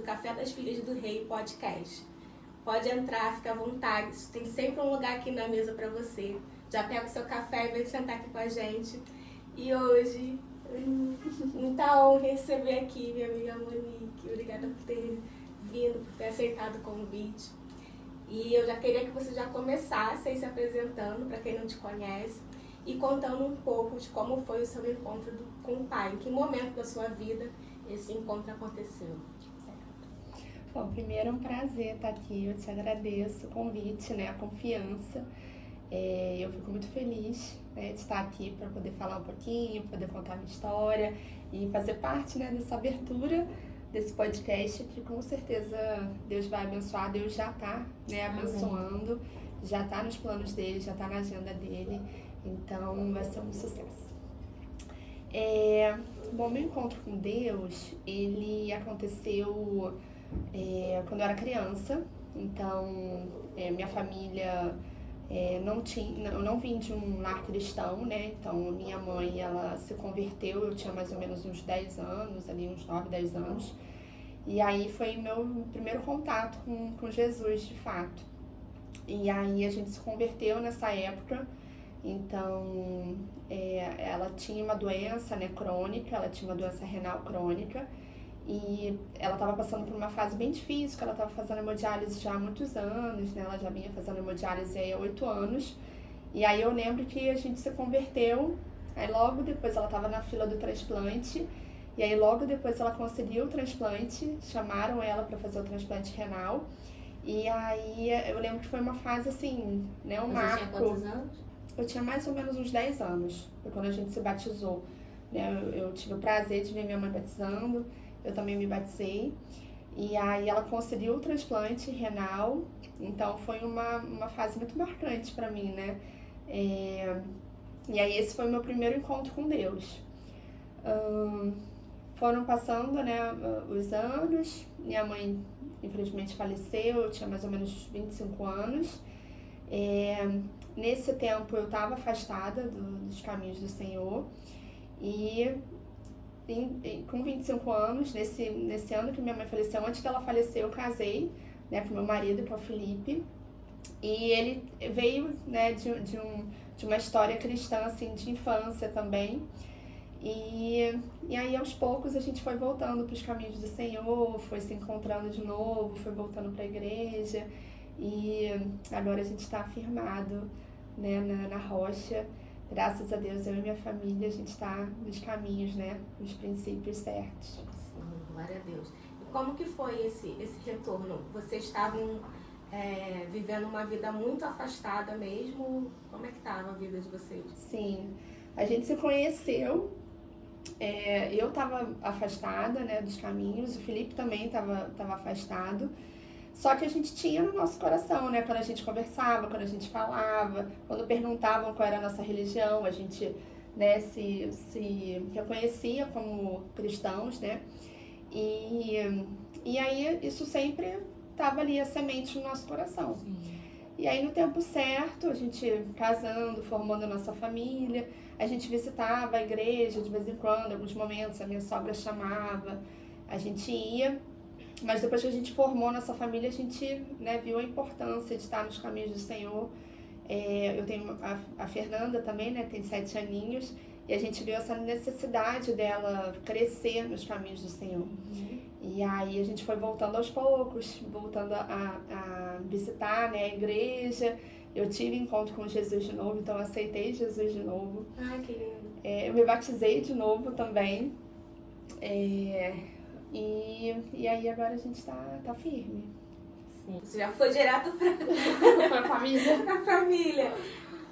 Café das Filhas do Rei podcast. Pode entrar, fica à vontade, tem sempre um lugar aqui na mesa para você. Já pega o seu café e vem sentar aqui com a gente. E hoje, muita honra receber aqui minha amiga Monique. Obrigada por ter vindo, por ter aceitado o convite. E eu já queria que você já começasse aí se apresentando, para quem não te conhece, e contando um pouco de como foi o seu encontro com o Pai. Em que momento da sua vida esse encontro aconteceu? Bom, primeiro é um prazer estar aqui, eu te agradeço o convite, a confiança. Eu fico muito feliz, de estar aqui para poder falar um pouquinho, poder contar a minha história e fazer parte, dessa abertura desse podcast que com certeza Deus vai abençoar, Deus já está abençoando, já está nos planos dele, já está na agenda dele, então vai ser um sucesso. Bom, meu encontro com Deus, ele aconteceu quando eu era criança, então minha família eu não vim de um lar cristão, então minha mãe, ela se converteu, eu tinha mais ou menos uns 10 anos, ali uns 9, 10 anos, e aí foi meu primeiro contato com Jesus, de fato, e aí a gente se converteu nessa época. Então, ela tinha uma doença crônica, ela tinha uma doença renal crônica e ela estava passando por uma fase bem difícil, que ela estava fazendo hemodiálise já há muitos anos, ela já vinha fazendo hemodiálise há 8 anos. E aí eu lembro que a gente se converteu, aí logo depois ela estava na fila do transplante, e aí logo depois ela conseguiu o transplante, chamaram ela para fazer o transplante renal. E aí eu lembro que foi uma fase assim, um marco. Você tinha quantos anos? Eu tinha mais ou menos uns 10 anos, foi quando a gente se batizou. Eu tive o prazer de ver minha mãe batizando, eu também me batizei. E aí ela conseguiu o transplante renal, então foi uma fase muito marcante para mim, E aí esse foi o meu primeiro encontro com Deus. Foram passando, os anos, minha mãe infelizmente faleceu, eu tinha mais ou menos 25 anos. Nesse tempo eu estava afastada dos caminhos do Senhor e com 25 anos, nesse ano que minha mãe faleceu, antes dela falecer eu casei com meu marido, que é o Felipe, e ele veio de uma história cristã assim, de infância também, e aí aos poucos a gente foi voltando para os caminhos do Senhor, foi se encontrando de novo, foi voltando para a igreja. E agora a gente está firmado na rocha. Graças a Deus, eu e minha família, a gente está nos caminhos, nos princípios certos. Sim, glória a Deus. E como que foi esse retorno? Vocês estavam vivendo uma vida muito afastada mesmo? Como é que estava a vida de vocês? Sim, a gente se conheceu. Eu estava afastada dos caminhos, o Felipe também estava afastado. Só que a gente tinha no nosso coração, quando a gente conversava, quando a gente falava, quando perguntavam qual era a nossa religião, a gente se reconhecia como cristãos, E aí isso sempre estava ali a semente no nosso coração. Sim. E aí no tempo certo, a gente casando, formando a nossa família, a gente visitava a igreja de vez em quando, em alguns momentos a minha sogra chamava, a gente ia. Mas depois que a gente formou nossa família, a gente viu a importância de estar nos caminhos do Senhor. Eu tenho a Fernanda também, tem 7 aninhos, e a gente viu essa necessidade dela crescer nos caminhos do Senhor. Uhum. E aí a gente foi voltando aos poucos, voltando a visitar a igreja. Eu tive encontro com Jesus de novo, então eu aceitei Jesus de novo. Ai, que lindo. Eu me batizei de novo também. E aí agora a gente tá firme. Sim. Você já foi direto pra família. Pra família.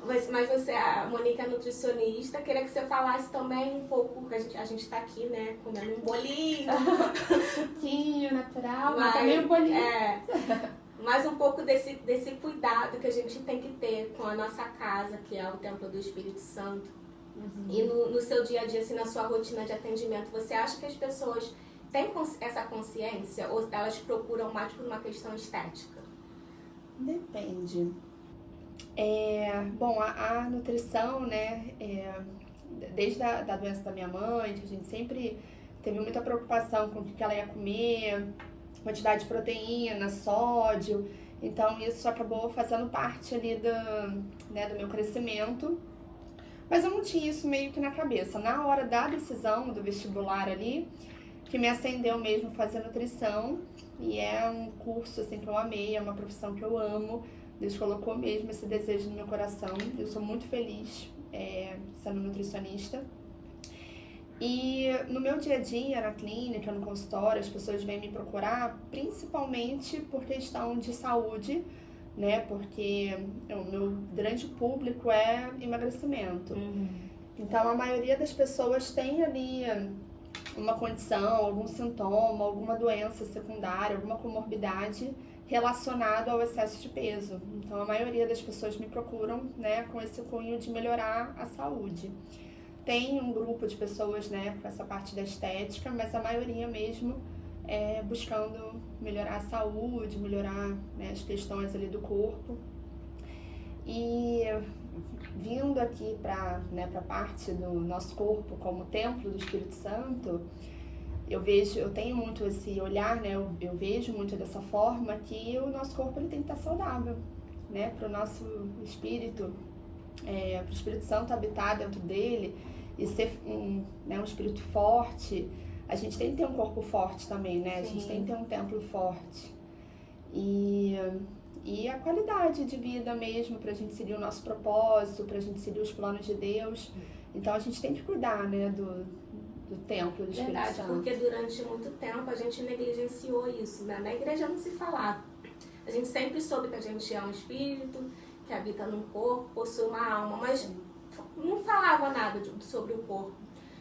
Mas você, a Monique é nutricionista, queria que você falasse também um pouco, porque a gente tá aqui, comendo um bolinho. Suquinho, natural, mas também um bolinho. Mais um pouco desse cuidado que a gente tem que ter com a nossa casa, que é o Templo do Espírito Santo. Uhum. E no seu dia a dia, assim, na sua rotina de atendimento, você acha que as pessoas têm essa consciência ou elas procuram mais por uma questão estética? Depende. Bom, a nutrição, desde a doença da minha mãe, que a gente sempre teve muita preocupação com o que ela ia comer, quantidade de proteína, sódio. Então isso acabou fazendo parte ali do meu crescimento. Mas eu não tinha isso meio que na cabeça. Na hora da decisão do vestibular ali, que me acendeu mesmo fazer nutrição. E é um curso assim que eu amei, é uma profissão que eu amo. Deus colocou mesmo esse desejo no meu coração. Eu sou muito feliz sendo nutricionista. E no meu dia a dia, na clínica, no consultório, as pessoas vêm me procurar principalmente por questão de saúde, né? Porque o meu grande público é emagrecimento. Então, a maioria das pessoas tem ali uma condição, algum sintoma, alguma doença secundária, alguma comorbidade relacionada ao excesso de peso. Então, a maioria das pessoas me procuram, né, com esse cunho de melhorar a saúde. Tem um grupo de pessoas, né, com essa parte da estética, mas a maioria mesmo buscando melhorar a saúde, melhorar, né, as questões ali do corpo. E vindo aqui para a parte do nosso corpo como templo do Espírito Santo, eu tenho muito esse olhar, né, eu vejo muito dessa forma que o nosso corpo ele tem que estar saudável, né, para o nosso espírito, para o Espírito Santo habitar dentro dele e ser um espírito forte. A gente tem que ter um corpo forte também, né? Sim. A gente tem que ter um templo forte. E a qualidade de vida mesmo, pra gente seguir o nosso propósito, pra gente seguir os planos de Deus. Então a gente tem que cuidar, né, do templo do Espírito Santo. Verdade, porque durante muito tempo a gente negligenciou isso, né? Na igreja não se falava. A gente sempre soube que a gente é um espírito, que habita num corpo, possui uma alma, mas não falava nada sobre o corpo.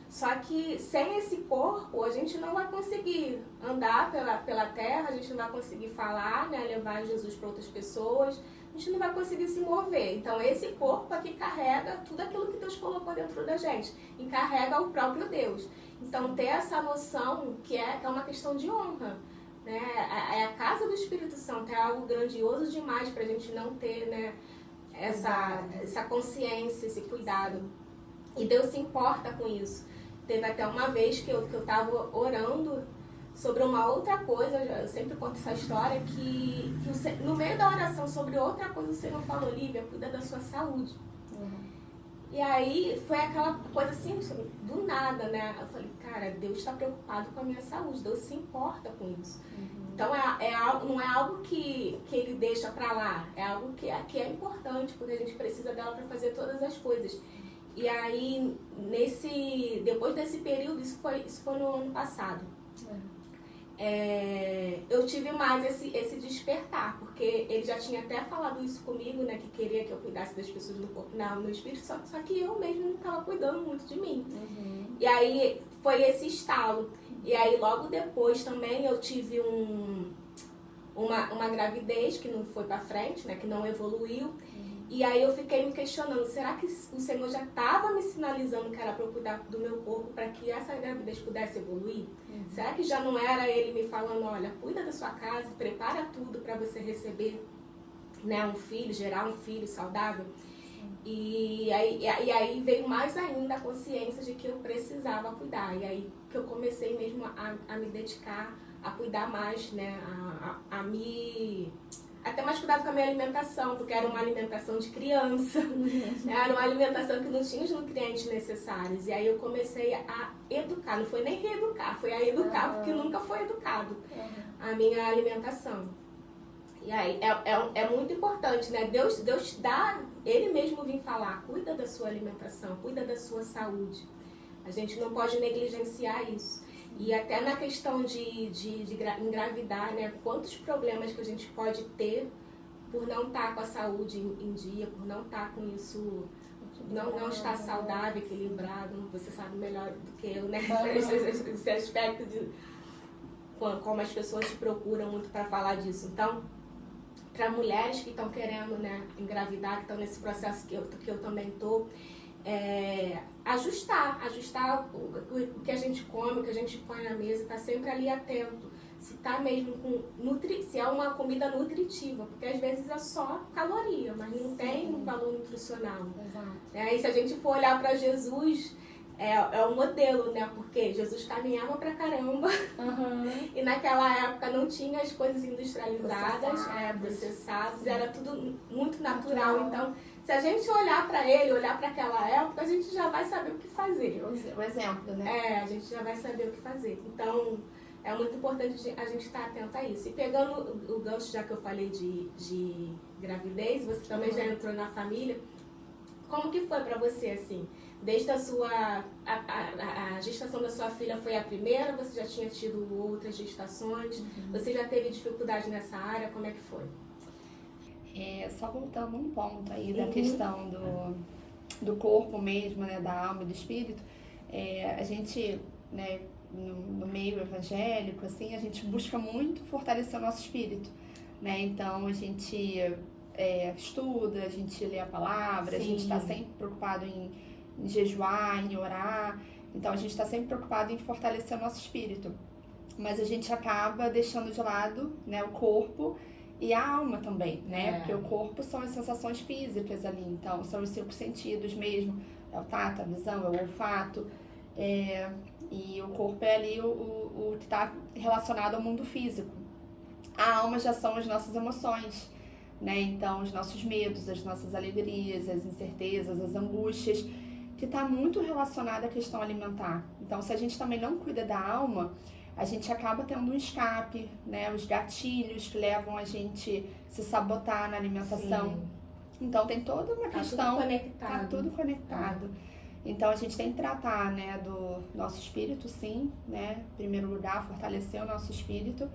Só que sem esse corpo a gente não vai conseguir andar pela terra, a gente não vai conseguir falar, né, levar Jesus para outras pessoas, a gente não vai conseguir se mover. Então esse corpo aqui carrega tudo aquilo que Deus colocou dentro da gente, e carrega o próprio Deus. Então ter essa noção que é uma questão de honra, né? É a casa do Espírito Santo, é algo grandioso demais para a gente não ter, né, essa consciência, esse cuidado. E Deus se importa com isso. Teve até uma vez que eu estava orando sobre uma outra coisa, eu sempre conto essa história, que no meio da oração sobre outra coisa o Senhor falou: Lívia, cuida da sua saúde. E aí foi aquela coisa assim, do nada, né? Eu falei, cara, Deus está preocupado com a minha saúde, Deus se importa com isso. Então não é algo que Ele deixa pra lá, é algo que é importante, porque a gente precisa dela para fazer todas as coisas. E aí, depois desse período, isso foi no ano passado, eu tive mais esse despertar, porque ele já tinha até falado isso comigo, né, que queria que eu cuidasse das pessoas no corpo, no espírito, só que eu mesmo não estava cuidando muito de mim. E aí foi esse estalo. E aí logo depois também eu tive uma gravidez que não foi para frente, né, que não evoluiu. E aí eu fiquei me questionando, será que o Senhor já estava me sinalizando que era para eu cuidar do meu corpo para que essa gravidez pudesse evoluir? Será que já não era Ele me falando, olha, cuida da sua casa, prepara tudo para você receber, né, um filho, gerar um filho saudável? E aí veio mais ainda a consciência de que eu precisava cuidar. E aí que eu comecei mesmo a me dedicar, a cuidar mais, né, a me... Até mais cuidado com a minha alimentação, porque era uma alimentação de criança, era uma alimentação que não tinha os nutrientes necessários. E aí eu comecei a educar, não foi nem reeducar, foi a educar, porque nunca foi educado a minha alimentação. E aí é muito importante, né? Deus dá, Ele mesmo vem falar, cuida da sua alimentação, cuida da sua saúde. A gente não pode negligenciar isso. E até na questão de engravidar, né? Quantos problemas que a gente pode ter por não estar com a saúde em dia, por não estar com isso, não estar saudável, equilibrado. Você sabe melhor do que eu, né? Esse aspecto de como as pessoas te procuram muito para falar disso. Então, para mulheres que estão querendo, né, engravidar, que estão nesse processo que eu também estou, ajustar o que a gente come, o que a gente põe na mesa, tá sempre ali atento. Se tá mesmo se é uma comida nutritiva, porque às vezes é só caloria, mas não tem um valor nutricional. E se a gente for olhar para Jesus, é o modelo, né? Porque Jesus caminhava pra caramba e naquela época não tinha as coisas industrializadas, processadas, era tudo muito natural. Então, se a gente olhar pra ele, olhar pra aquela época, a gente já vai saber o que fazer. O exemplo, né? A gente já vai saber o que fazer. Então, é muito importante a gente estar atento a isso. E pegando o gancho, já que eu falei de gravidez, você também já entrou na família, como que foi pra você, assim? Desde a sua... A gestação da sua filha foi a primeira? Você já tinha tido outras gestações? Você já teve dificuldade nessa área? Como é que foi? Só voltando um ponto aí da questão do corpo mesmo, né, da alma e do espírito, a gente, né, no meio evangélico, assim, a gente busca muito fortalecer o nosso espírito, né? Então a gente estuda, a gente lê a palavra, a gente está sempre preocupado em jejuar, em orar, então a gente está sempre preocupado em fortalecer o nosso espírito, mas a gente acaba deixando de lado, né, o corpo e a alma também, né? Porque o corpo são as sensações físicas ali, então são os 5 sentidos mesmo, é o tato, a visão, é o olfato, e o corpo é ali o que está relacionado ao mundo físico. A alma já são as nossas emoções, né? Então os nossos medos, as nossas alegrias, as incertezas, as angústias, que está muito relacionada à questão alimentar. Então se a gente também não cuida da alma, a gente acaba tendo um escape, né? Os gatilhos que levam a gente se sabotar na alimentação. Então tem toda uma questão, tá tudo conectado. Então a gente tem que tratar, né, do nosso espírito, sim, né? Em primeiro lugar, fortalecer o nosso espírito.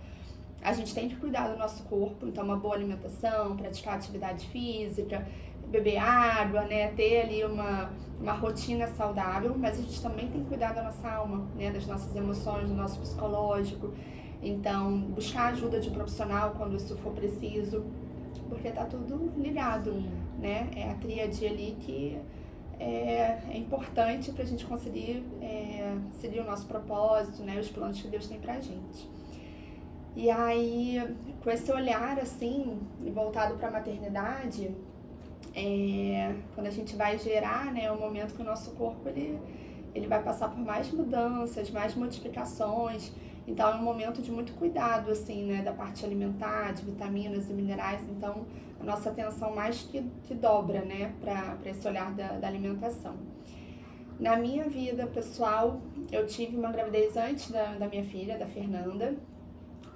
A gente tem que cuidar do nosso corpo, então uma boa alimentação, praticar atividade física, beber água, né? Ter ali uma rotina saudável, mas a gente também tem que cuidar da nossa alma, né? Das nossas emoções, do nosso psicológico. Então, buscar ajuda de um profissional quando isso for preciso, porque tá tudo ligado, né? É a tríade ali que é importante pra gente conseguir seguir o nosso propósito, né? Os planos que Deus tem pra gente. E aí, com esse olhar, assim, voltado pra maternidade, quando a gente vai gerar, né, é o momento que o nosso corpo ele vai passar por mais mudanças, mais modificações. Então é um momento de muito cuidado, assim, né, da parte alimentar, de vitaminas e minerais. Então a nossa atenção mais que dobra, né, para esse olhar da alimentação. Na minha vida pessoal, eu tive uma gravidez antes da minha filha, da Fernanda,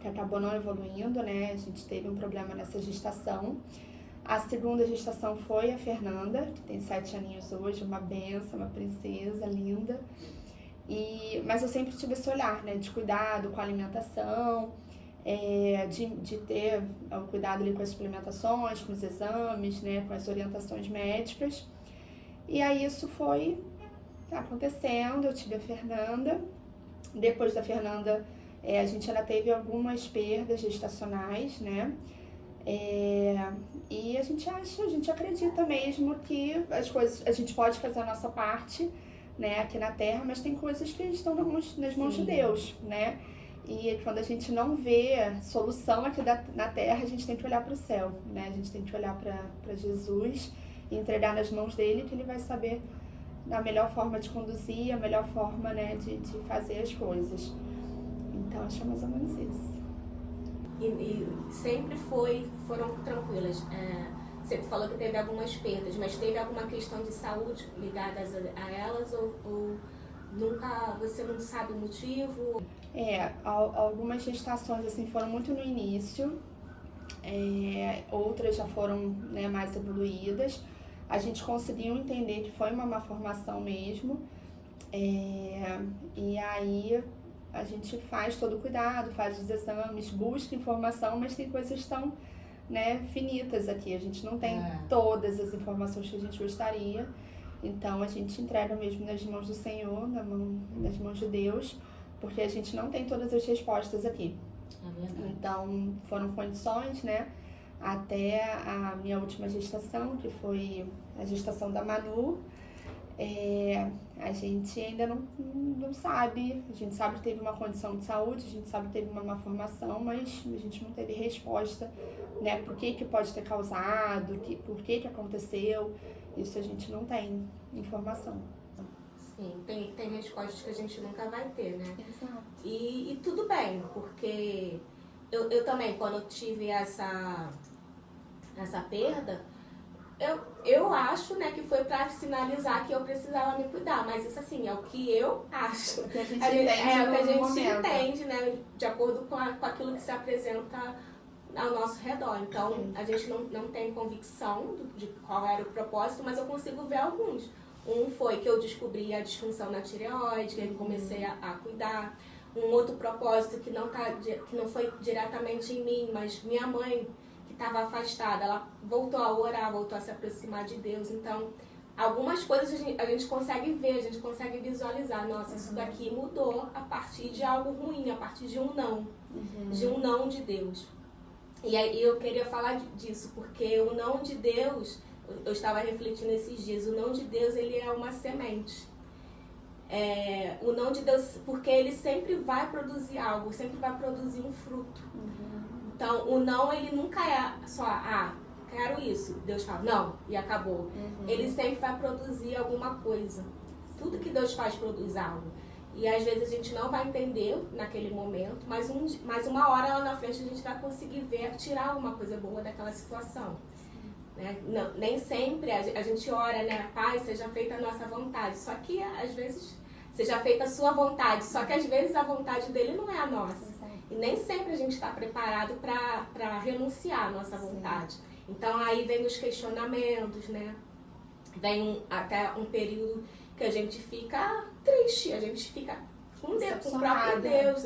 que acabou não evoluindo, né, a gente teve um problema nessa gestação. A segunda gestação foi a Fernanda, que tem 7 aninhos hoje, uma benção, uma princesa linda. Mas eu sempre tive esse olhar, né, de cuidado com a alimentação, de ter o cuidado ali com as suplementações, com os exames, né, com as orientações médicas. E aí isso foi acontecendo, eu tive a Fernanda. Depois da Fernanda, a gente ainda teve algumas perdas gestacionais, né? E a gente acredita mesmo que as coisas, a gente pode fazer a nossa parte, né, aqui na Terra, mas tem coisas que estão nas mãos de Deus, né? E quando a gente não vê solução aqui na Terra, a gente tem que olhar para o céu, né? A gente tem que olhar para Jesus e entregar nas mãos dele, que ele vai saber a melhor forma de conduzir, a melhor forma, né, de fazer as coisas. Então, acho que é mais ou menos isso. E sempre foram tranquilas. Você falou que teve algumas perdas, mas teve alguma questão de saúde ligada a elas ou nunca, você não sabe o motivo? Algumas gestações assim foram muito no início, outras já foram, né, mais evoluídas. A gente conseguiu entender que foi uma malformação mesmo, e aí a gente faz todo o cuidado, faz os exames, busca informação, mas tem coisas que estão, né, finitas aqui. A gente não tem todas as informações que a gente gostaria, então a gente entrega mesmo nas mãos do Senhor, nas mãos de Deus, porque a gente não tem todas as respostas aqui. Então foram condições, né, até a minha última gestação, que foi a gestação da Manu. A gente ainda não sabe, a gente sabe que teve uma condição de saúde, a gente sabe que teve uma malformação, mas a gente não teve resposta, né, por que pode ter causado, por que aconteceu, isso a gente não tem informação. Sim, tem respostas que a gente nunca vai ter, né? Exato. E tudo bem, porque eu também, quando eu tive essa perda, eu acho, né, que foi pra sinalizar que eu precisava me cuidar, mas isso assim, é o que eu acho. O que a gente É entende o que a no gente momento. entende, né, de acordo com aquilo que se apresenta ao nosso redor. Então, Sim. a gente não tem convicção de qual era o propósito, não, mas eu consigo ver alguns. Um foi que eu descobri a disfunção na tireoide, que eu comecei a cuidar. Um outro propósito que não foi diretamente em mim, mas minha mãe, que estava afastada, ela voltou a orar, voltou a se aproximar de Deus. Então, algumas coisas a gente consegue ver, a gente consegue visualizar. Nossa, isso daqui mudou a partir de algo ruim, a partir de um não. De um não de Deus. E aí eu queria falar disso, porque o não de Deus, eu estava refletindo esses dias, o não de Deus, ele é uma semente. O não de Deus, porque ele sempre vai produzir algo, sempre vai produzir um fruto. Então, o não, ele nunca é só, quero isso. Deus fala, não, e acabou. Ele sempre vai produzir alguma coisa. Tudo que Deus faz produz algo. E às vezes a gente não vai entender naquele momento, mas uma hora lá na frente a gente vai conseguir ver, tirar alguma coisa boa daquela situação. Né? Não, nem sempre a gente ora, né? Pai, seja feita a nossa vontade. Só que às vezes seja feita a sua vontade. Só que às vezes a vontade dele não é a nossa. E nem sempre a gente está preparado para renunciar à nossa vontade. Então aí vem os questionamentos, né? Vem até um período que a gente fica triste, a gente fica com o próprio Deus,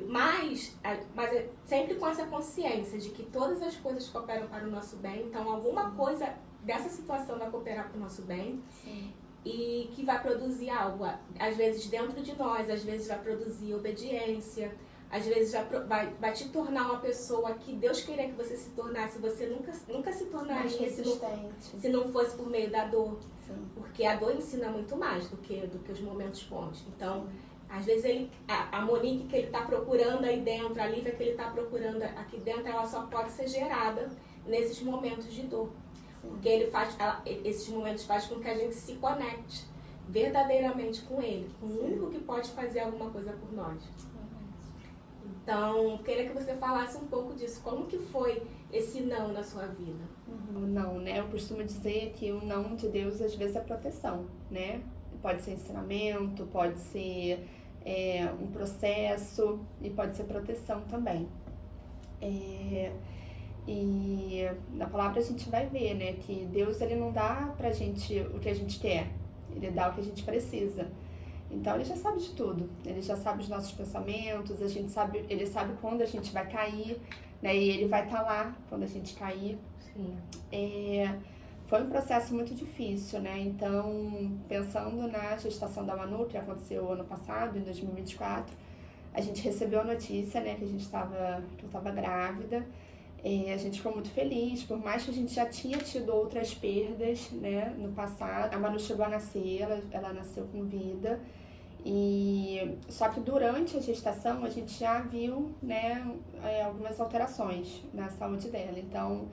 Mas é sempre com essa consciência de que todas as coisas cooperam para o nosso bem. Então, alguma coisa dessa situação vai cooperar para o nosso bem. Sim. E que vai produzir algo, às vezes dentro de nós, às vezes vai produzir obediência, às vezes vai te tornar uma pessoa que Deus queria que você se tornasse, você nunca se tornaria se não fosse por meio da dor. Sim. Porque a dor ensina muito mais do que os momentos bons. Então, às vezes a Monique que ele está procurando aí dentro, a Lívia que ele está procurando aqui dentro, ela só pode ser gerada nesses momentos de dor. Sim. Porque esses momentos fazem com que a gente se conecte verdadeiramente com ele, com o único que pode fazer alguma coisa por nós. Então, queria que você falasse um pouco disso. Como que foi esse não na sua vida? O não, né? Eu costumo dizer que o não de Deus, às vezes, é proteção, né? Pode ser ensinamento, pode ser um processo e pode ser proteção também. E na palavra a gente vai ver, né? Que Deus, ele não dá pra gente o que a gente quer. Ele dá o que a gente precisa. Então, ele já sabe de tudo. Ele já sabe os nossos pensamentos, ele sabe quando a gente vai cair, né? E ele vai estar lá quando a gente cair. Sim. Foi um processo muito difícil, né? Então, pensando na gestação da Manu, que aconteceu ano passado, em 2024, a gente recebeu a notícia, né, que eu estava grávida. A gente ficou muito feliz, por mais que a gente já tinha tido outras perdas, né, no passado. A Manu chegou a nascer, ela nasceu com vida. Só que durante a gestação a gente já viu, né, algumas alterações na saúde dela. Então,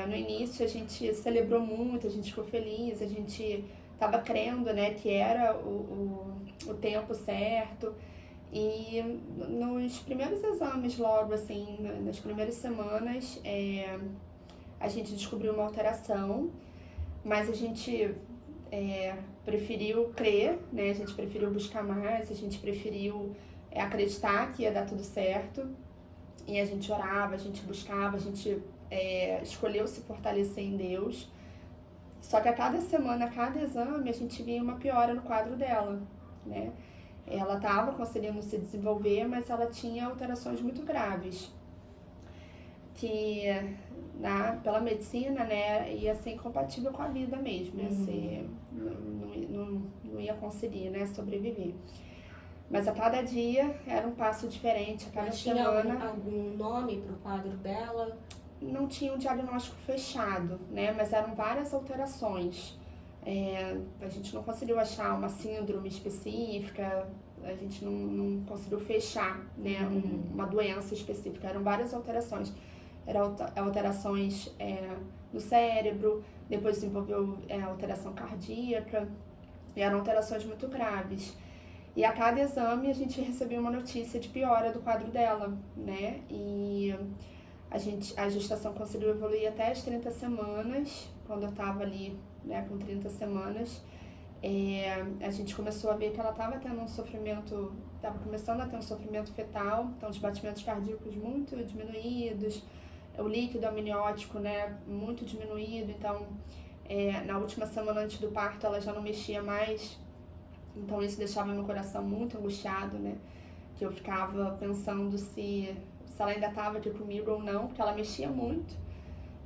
no início a gente celebrou muito, a gente ficou feliz, a gente estava crendo, né, que era o tempo certo. E nos primeiros exames, logo assim, nas primeiras semanas, a gente descobriu uma alteração, mas a gente preferiu crer, né? A gente preferiu buscar mais, a gente preferiu acreditar que ia dar tudo certo. E a gente orava, a gente buscava, a gente escolheu se fortalecer em Deus. Só que a cada semana, a cada exame, a gente via uma piora no quadro dela, né? Ela estava conseguindo se desenvolver, mas ela tinha alterações muito graves, que pela medicina, né, ia ser incompatível com a vida mesmo, ia ser, não ia conseguir, né, sobreviver. Mas a cada dia era um passo diferente, a cada semana... Tinha algum nome para o quadro dela? Não tinha um diagnóstico fechado, né, mas eram várias alterações. A gente não conseguiu achar uma síndrome específica, a gente não conseguiu fechar, né, uma doença específica, eram várias alterações. Eram alterações no cérebro, depois desenvolveu alteração cardíaca, e eram alterações muito graves. E a cada exame a gente recebia uma notícia de piora do quadro dela, né? E a gestação conseguiu evoluir até as 30 semanas, quando eu estava ali, né, com 30 semanas. A gente começou a ver que ela estava tendo um sofrimento, estava começando a ter um sofrimento fetal, então os batimentos cardíacos muito diminuídos, o líquido amniótico, né, muito diminuído, então na última semana antes do parto ela já não mexia mais, então isso deixava meu coração muito angustiado, né, que eu ficava pensando se ela ainda estava aqui comigo ou não, porque ela mexia muito.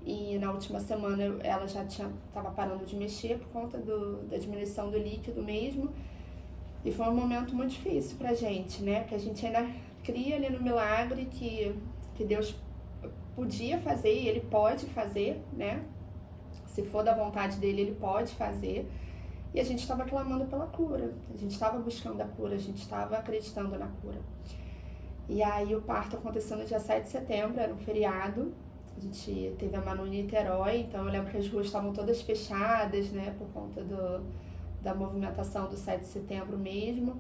E na última semana ela já estava parando de mexer por conta da diminuição do líquido mesmo. E foi um momento muito difícil pra gente, né? Porque a gente ainda cria ali no milagre que Deus podia fazer e Ele pode fazer, né? Se for da vontade dele, Ele pode fazer. E a gente estava clamando pela cura, a gente estava buscando a cura, a gente estava acreditando na cura. E aí o parto aconteceu no dia 7 de setembro, era um feriado. A gente teve a Manu em Niterói, então eu lembro que as ruas estavam todas fechadas, né, por conta da movimentação do 7 de setembro mesmo.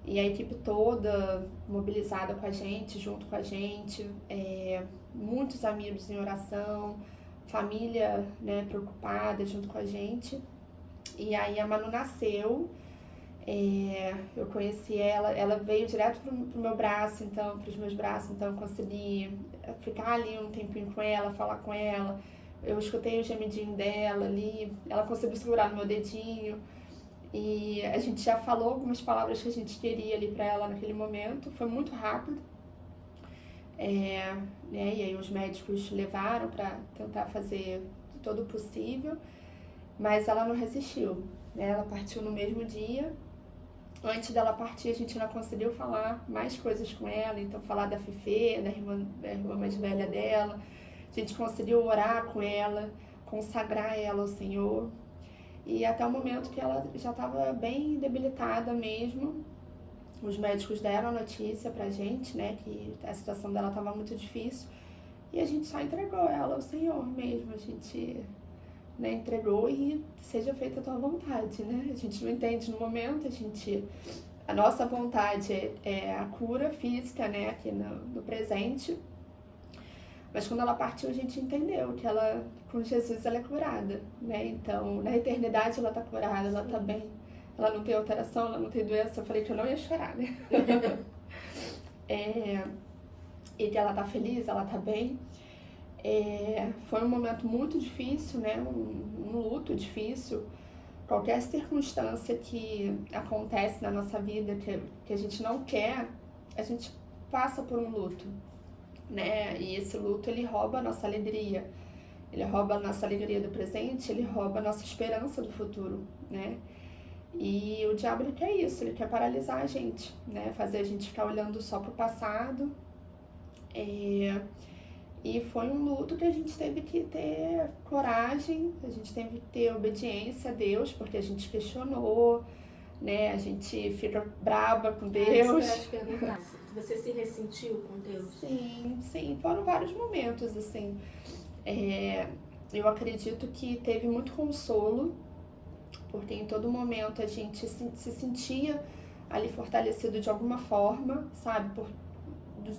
E a equipe toda mobilizada com a gente, junto com a gente, muitos amigos em oração, família, né, preocupada junto com a gente. E aí a Manu nasceu, eu conheci ela veio direto pro meu braço, então, pros meus braços, então eu consegui ficar ali um tempinho com ela, falar com ela. Eu escutei o gemidinho dela ali, ela conseguiu segurar no meu dedinho. E a gente já falou algumas palavras que a gente queria ali pra ela naquele momento, foi muito rápido. Né, e aí os médicos levaram pra tentar fazer todo o possível, mas ela não resistiu, né? Ela partiu no mesmo dia. Antes dela partir, a gente não conseguiu falar mais coisas com ela, então falar da Fefê, da irmã mais velha dela. A gente conseguiu orar com ela, consagrar ela ao Senhor. E até o momento que ela já estava bem debilitada mesmo, os médicos deram a notícia pra gente, né, que a situação dela estava muito difícil. E a gente só entregou ela ao Senhor mesmo, a gente, né, entregou e seja feita a tua vontade, né? A gente não entende no momento, a nossa vontade é a cura física, né, aqui no presente. Mas quando ela partiu, a gente entendeu que ela, com Jesus, ela é curada, né? Então, na eternidade ela tá curada, ela tá bem. Ela não tem alteração, ela não tem doença. Eu falei que eu não ia chorar, né? E que ela tá feliz, ela tá bem. Foi um momento muito difícil, né? Um luto difícil. Qualquer circunstância que acontece na nossa vida que a gente não quer, a gente passa por um luto, né? E esse luto, ele rouba a nossa alegria. Ele rouba a nossa alegria do presente, ele rouba a nossa esperança do futuro, né? E o diabo, ele quer isso, ele quer paralisar a gente, né? Fazer a gente ficar olhando só pro passado. E foi um luto que a gente teve que ter coragem, a gente teve que ter obediência a Deus, porque a gente questionou, né? A gente fica brava com Deus. Isso que eu ia te perguntar. Você se ressentiu com Deus? Sim, foram vários momentos, assim. Eu acredito que teve muito consolo, porque em todo momento a gente se sentia ali fortalecido de alguma forma, sabe?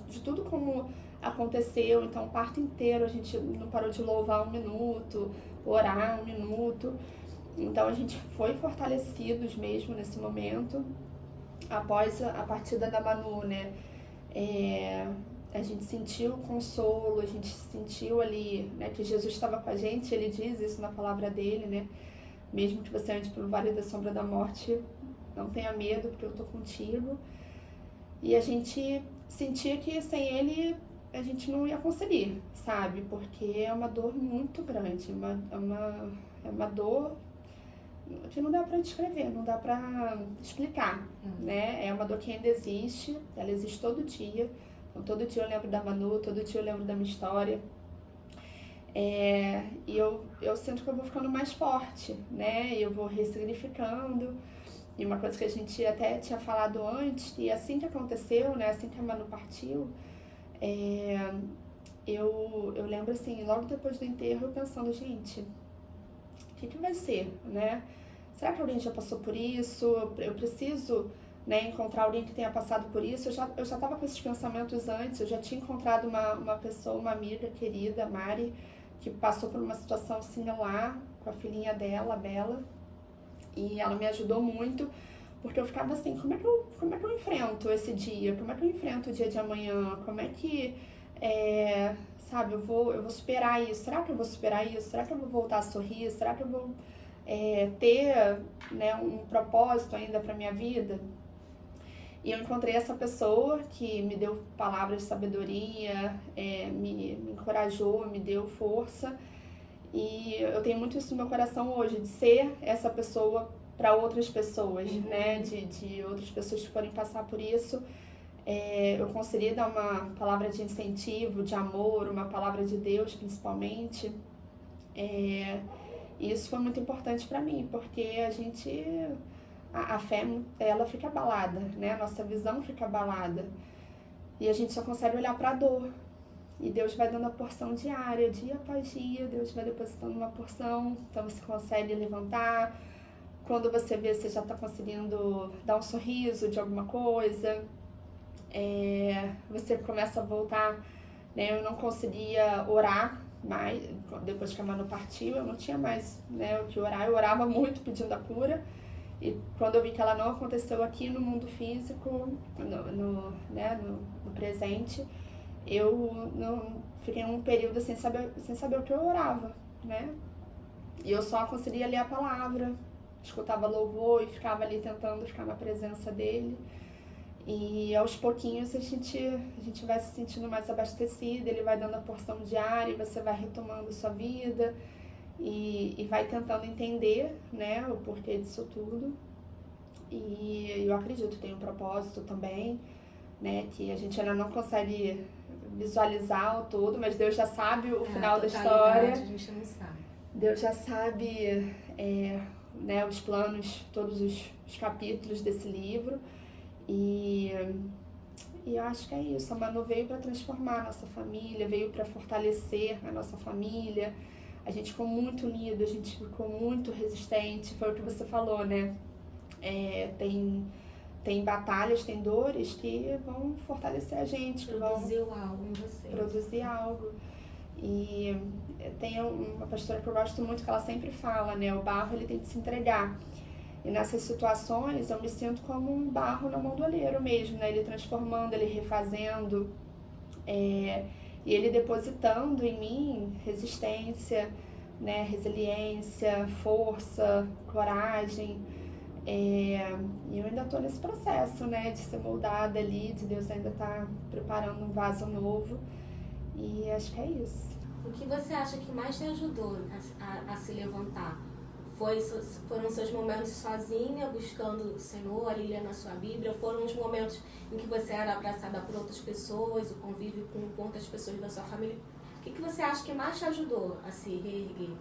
De tudo como aconteceu, então o parto inteiro a gente não parou de louvar 1 minuto, orar 1 minuto. Então a gente foi fortalecidos mesmo nesse momento. Após a partida da Manu, né? A gente sentiu consolo, a gente sentiu ali, né, que Jesus estava com a gente, ele diz isso na palavra dele, né? Mesmo que você ande pelo vale da sombra da morte, não tenha medo, porque eu tô contigo. E a gente sentia que sem ele a gente não ia conseguir, sabe? Porque é uma dor muito grande, é uma dor que não dá pra descrever, não dá pra explicar, né? É uma dor que ainda existe, ela existe todo dia. Então, todo dia eu lembro da Manu, todo dia eu lembro da minha história. E eu sinto que eu vou ficando mais forte, né? E eu vou ressignificando. E uma coisa que a gente até tinha falado antes, e assim que aconteceu, né? Assim que a Manu partiu, eu lembro assim, logo depois do enterro, eu pensando, gente, o que vai ser, né? Será que alguém já passou por isso? Eu preciso, né, encontrar alguém que tenha passado por isso. Eu já estava com esses pensamentos antes, eu já tinha encontrado uma pessoa, uma amiga querida, Mari, que passou por uma situação similar com a filhinha dela, a Bela, e ela me ajudou muito, porque eu ficava assim, como é que eu enfrento esse dia? Como é que eu enfrento o dia de amanhã? Como é que, sabe, eu vou superar isso? Será que eu vou superar isso? Será que eu vou voltar a sorrir? Será que eu vou ter, né, um propósito ainda para minha vida? E eu encontrei essa pessoa que me deu palavras de sabedoria, me encorajou, me deu força. E eu tenho muito isso no meu coração hoje, de ser essa pessoa para outras pessoas, né? De outras pessoas que forem passar por isso. Eu conseguir dar uma palavra de incentivo, de amor, uma palavra de Deus, principalmente. E isso foi muito importante para mim, porque a fé, ela fica abalada, né? A nossa visão fica abalada. E a gente só consegue olhar para a dor. E Deus vai dando a porção diária, dia após dia, Deus vai depositando uma porção, então você consegue levantar. Quando você vê, você já está conseguindo dar um sorriso de alguma coisa. Você começa a voltar, né? Eu não conseguia orar mais, depois que a Manu partiu, eu não tinha mais, né, o que orar. Eu orava muito pedindo a cura. E quando eu vi que ela não aconteceu aqui no mundo físico, no presente, eu não fiquei um período sem saber o que eu orava, né? E eu só conseguia ler a palavra, escutava louvor e ficava ali tentando ficar na presença dele. E aos pouquinhos a gente vai se sentindo mais abastecido, ele vai dando a porção diária e você vai retomando sua vida e vai tentando entender, né, o porquê disso tudo. E eu acredito que tem um propósito também, né, que a gente ainda não consegue visualizar o todo, mas Deus já sabe o final da história. A gente não sabe. Deus já sabe, né, os planos, todos os capítulos desse livro. E eu acho que é isso. A Manu veio para transformar a nossa família, veio para fortalecer a nossa família. A gente ficou muito unido, a gente ficou muito resistente. Foi o que você falou, né? Tem batalhas, tem dores que vão fortalecer a gente, que vão algo em você. Produzir algo. E tem uma pastora que eu gosto muito que ela sempre fala, né? O barro, ele tem que se entregar. E nessas situações eu me sinto como um barro na mão do oleiro mesmo, né? Ele transformando, ele refazendo, e ele depositando em mim resistência, né? Resiliência, força, coragem. E eu ainda estou nesse processo, né? De ser moldada ali, de Deus ainda estar preparando um vaso novo. E acho que é isso. O que você acha que mais te ajudou a se levantar? Foram seus momentos sozinha, buscando o Senhor, ali lendo a sua Bíblia? Foram os momentos em que você era abraçada por outras pessoas, o convívio com outras pessoas da sua família? O que você acha que mais te ajudou a se reerguer?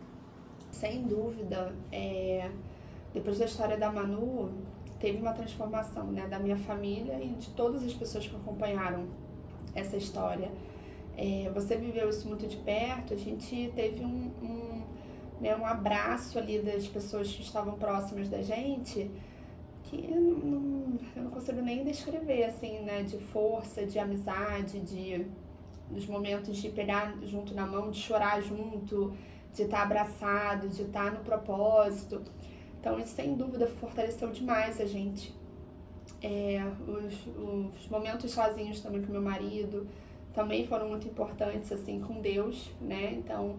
Sem dúvida, depois da história da Manu, teve uma transformação, né, da minha família e de todas as pessoas que acompanharam essa história. Você viveu isso muito de perto, a gente teve um abraço ali das pessoas que estavam próximas da gente, que eu não consigo nem descrever, assim, né, de força, de amizade, dos momentos de pegar junto na mão, de chorar junto, de estar abraçado, de estar no propósito. Então isso sem dúvida fortaleceu demais a gente. Os momentos sozinhos também com meu marido também foram muito importantes, assim, com Deus, né? Então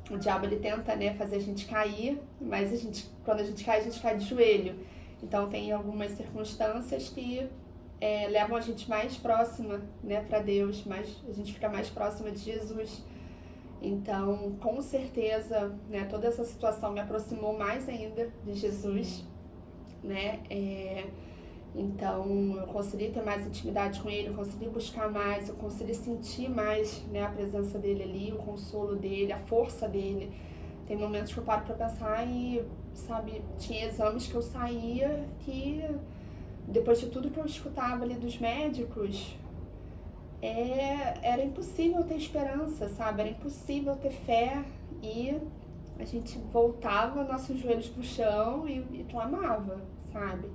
o diabo, ele tenta, né, fazer a gente cair, mas quando a gente cai de joelho. Então tem algumas circunstâncias que levam a gente mais próxima, né, para Deus, a gente fica mais próxima de Jesus. Então, com certeza, né, toda essa situação me aproximou mais ainda de Jesus, né? Então, eu consegui ter mais intimidade com Ele, eu consegui buscar mais, eu consegui sentir mais, né, a presença dele ali, o consolo dele, a força dele. Tem momentos que eu paro pra pensar e, sabe, tinha exames que eu saía que, depois de tudo que eu escutava ali dos médicos, era impossível ter esperança, sabe? Era impossível ter fé e a gente voltava nossos joelhos pro chão e clamava, sabe?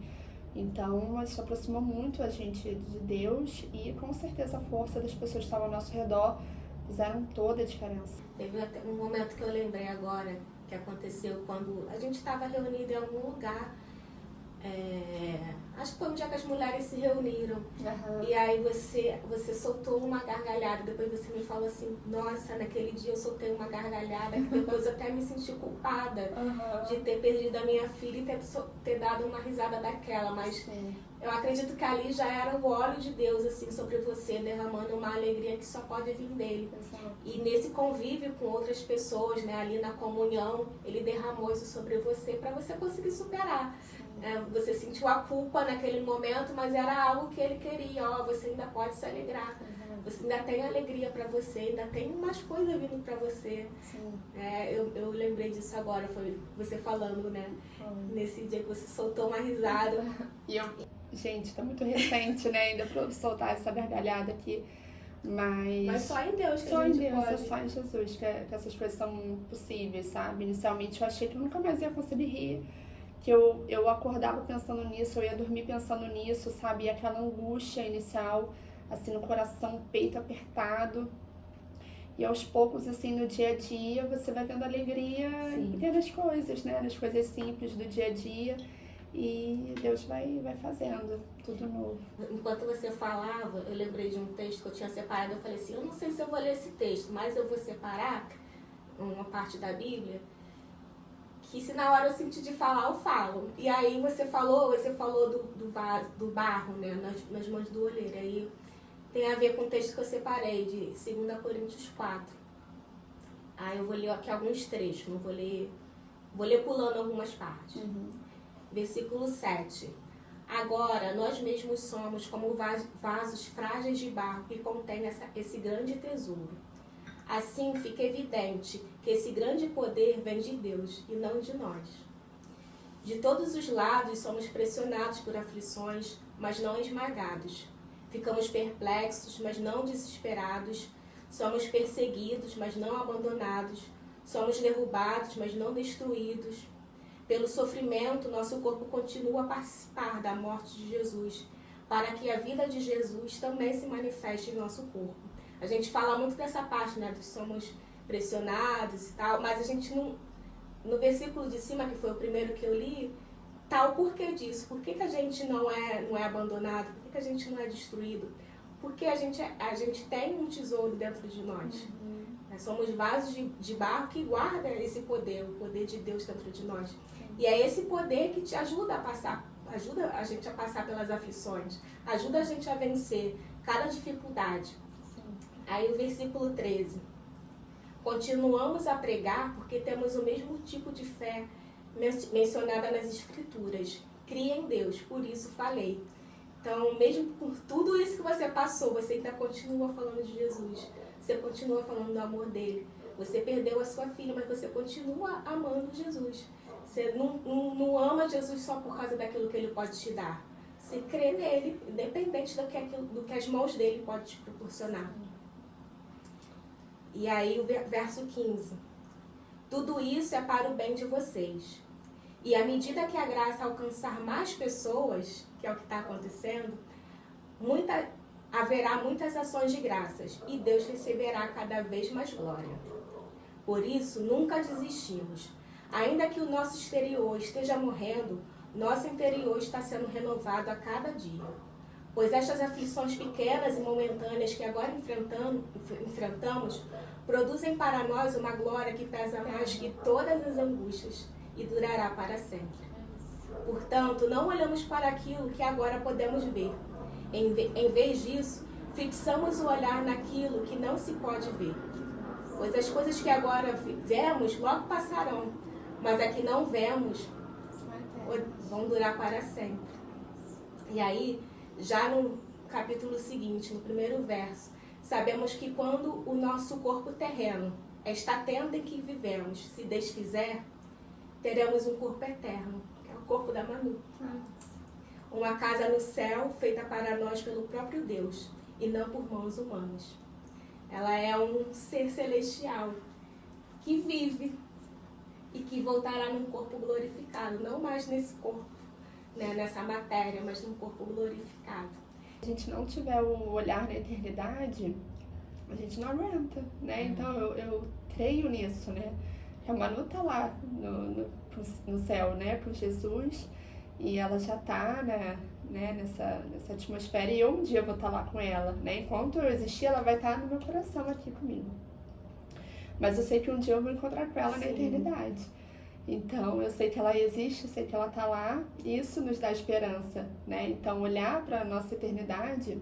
Então, isso aproximou muito a gente de Deus e com certeza a força das pessoas que estavam ao nosso redor fizeram toda a diferença. Teve até um momento que eu lembrei agora que aconteceu quando a gente estava reunido em algum lugar. Acho que foi um dia que as mulheres se reuniram. E aí você soltou uma gargalhada. Depois você me falou assim: nossa, naquele dia eu soltei uma gargalhada que depois eu até me senti culpada de ter perdido a minha filha e ter dado uma risada daquela. Mas Sim. eu acredito que ali já era o óleo de Deus assim sobre você, derramando uma alegria que só pode vir dele. Exato. E nesse convívio com outras pessoas, né, ali na comunhão, ele derramou isso sobre você para você conseguir superar. Você sentiu a culpa naquele momento, mas era algo que ele queria. Você ainda pode se alegrar. Você ainda tem alegria para você, ainda tem mais coisa vindo para você. Sim. Eu lembrei disso agora, foi você falando, né? Nesse dia que você soltou uma risada. Gente, tá muito recente, né? Ainda pra eu soltar essa gargalhada aqui. Mas só em Deus que só a em gente Deus, pode. é só em Jesus que essas coisas são possíveis, sabe? Inicialmente eu achei que eu nunca mais ia conseguir rir. Que eu acordava pensando nisso, eu ia dormir pensando nisso, sabe? E aquela angústia inicial, assim, no coração, peito apertado. E aos poucos, assim, no dia a dia, você vai vendo alegria em pequenas coisas, né? Nas coisas simples do dia a dia. E Deus vai fazendo tudo novo. Enquanto você falava, eu lembrei de um texto que eu tinha separado. Eu falei assim, eu não sei se eu vou ler esse texto, mas eu vou separar uma parte da Bíblia que se na hora eu sentir de falar, eu falo. E aí você falou do barro, né, nas mãos do oleiro. Aí tem a ver com o texto que eu separei, de 2 Coríntios 4. Aí eu vou ler aqui alguns trechos, não vou ler pulando algumas partes. Versículo 7. Agora, nós mesmos somos como vasos frágeis de barro que contém esse grande tesouro. Assim fica evidente que esse grande poder vem de Deus e não de nós. De todos os lados somos pressionados por aflições, mas não esmagados. Ficamos perplexos, mas não desesperados. Somos perseguidos, mas não abandonados. Somos derrubados, mas não destruídos. Pelo sofrimento, nosso corpo continua a participar da morte de Jesus, para que a vida de Jesus também se manifeste em nosso corpo. A gente fala muito dessa parte, né, dos somos pressionados e tal, mas a gente não... No versículo de cima, que foi o primeiro que eu li, tá o porquê disso. Por que a gente não é abandonado? Por que a gente não é destruído? Porque a gente tem um tesouro dentro de nós. Nós somos vasos de barro que guarda esse poder, o poder de Deus dentro de nós. E é esse poder que te ajuda a gente a passar pelas aflições, ajuda a gente a vencer cada dificuldade. Aí o versículo 13. Continuamos a pregar porque temos o mesmo tipo de fé mencionada nas Escrituras. Cria em Deus, por isso falei. Então, mesmo por tudo isso que você passou, você ainda continua falando de Jesus. Você continua falando do amor dele. Você perdeu a sua filha, mas você continua amando Jesus. Você não ama Jesus só por causa daquilo que ele pode te dar. Você crê nele, independente do que as mãos dele podem te proporcionar. E aí o verso 15. Tudo isso é para o bem de vocês. E à medida que a graça alcançar mais pessoas, que é o que está acontecendo, haverá muitas ações de graças e Deus receberá cada vez mais glória. Por isso, nunca desistimos. Ainda que o nosso exterior esteja morrendo, nosso interior está sendo renovado a cada dia. Pois estas aflições pequenas e momentâneas que agora enfrentamos produzem para nós uma glória que pesa mais que todas as angústias e durará para sempre. Portanto, não olhamos para aquilo que agora podemos ver. Em vez disso, fixamos o olhar naquilo que não se pode ver. Pois as coisas que agora vemos logo passarão, mas a que não vemos vão durar para sempre. E aí, já no capítulo seguinte, no primeiro verso, sabemos que quando o nosso corpo terreno, esta tenda em que vivemos, se desfizer, teremos um corpo eterno, que é o corpo da Manu. Uma casa no céu feita para nós pelo próprio Deus. e não por mãos humanas. Ela é um ser celestial que vive e que voltará num corpo glorificado, não mais nesse corpo, né, nessa matéria, mas num corpo glorificado. Se a gente não tiver o olhar na eternidade, a gente não aguenta, né? Então eu creio nisso, né? Que a Manu tá lá no céu, né, com Jesus, e ela já tá, né, nessa atmosfera, e eu um dia vou estar lá com ela, né? Enquanto eu existir, ela vai estar no meu coração aqui comigo. Mas eu sei que um dia eu vou encontrar com ela na eternidade. Então, eu sei que ela existe, eu sei que ela tá lá, e isso nos dá esperança, né? Então, olhar para a nossa eternidade